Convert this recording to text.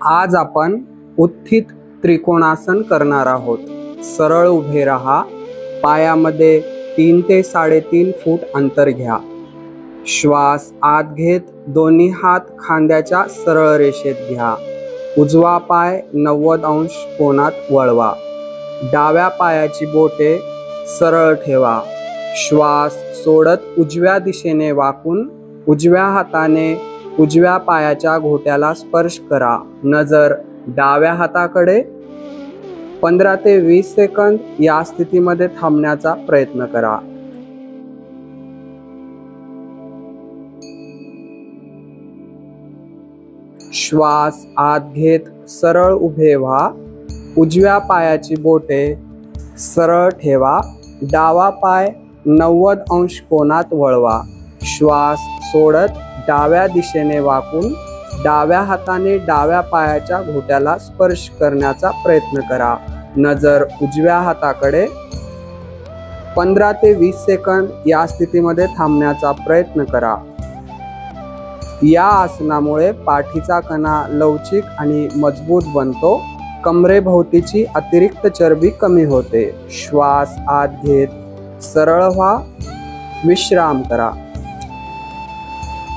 आज आपण उत्थित त्रिकोणासन करणार आहोत। सरळ उभे राहा, पायामध्ये 3 ते 3.5 फूट अंतर घ्या। श्वास आत घेत दोन्ही हात खांद्याच्या सरळ रेषेत घ्या। उजवा पाय 90 अंश कोनात वळवा। डाव्या पायाची बोटे सरळ ठेवा। श्वास सोडत उजव्या दिशेने वाकून उजव्या हाताने उजव्या पायाच्या घोट्याला स्पर्श करा। नजर डाव्या हाताकडे। 15 ते 20 सेकंद या स्थितीमध्ये थांबण्याचा प्रयत्न करा। श्वास आत घेत सरळ उभे व्हा। उजव्या पायाची बोटे सरळ ठेवा। डावा पाय 90 अंश कोनात वळवा। श्वास सोडत डाव्या दिशेने वाकून डाव्या हाताने डाव्या पायाच्या घोट्याला स्पर्श करण्याचा प्रयत्न करा। नजर उजव्या हाताकडे। 15 ते 20 सेकंद या स्थितीमध्ये थांबण्याचा प्रयत्न करा। या आसनामुळे पाठीचा कणा लवचिक आणि मजबूत बनतो। कमरेभोवतीची अतिरिक्त चरबी कमी होते। श्वास आत घेत सरळ व्हा, विश्राम करा।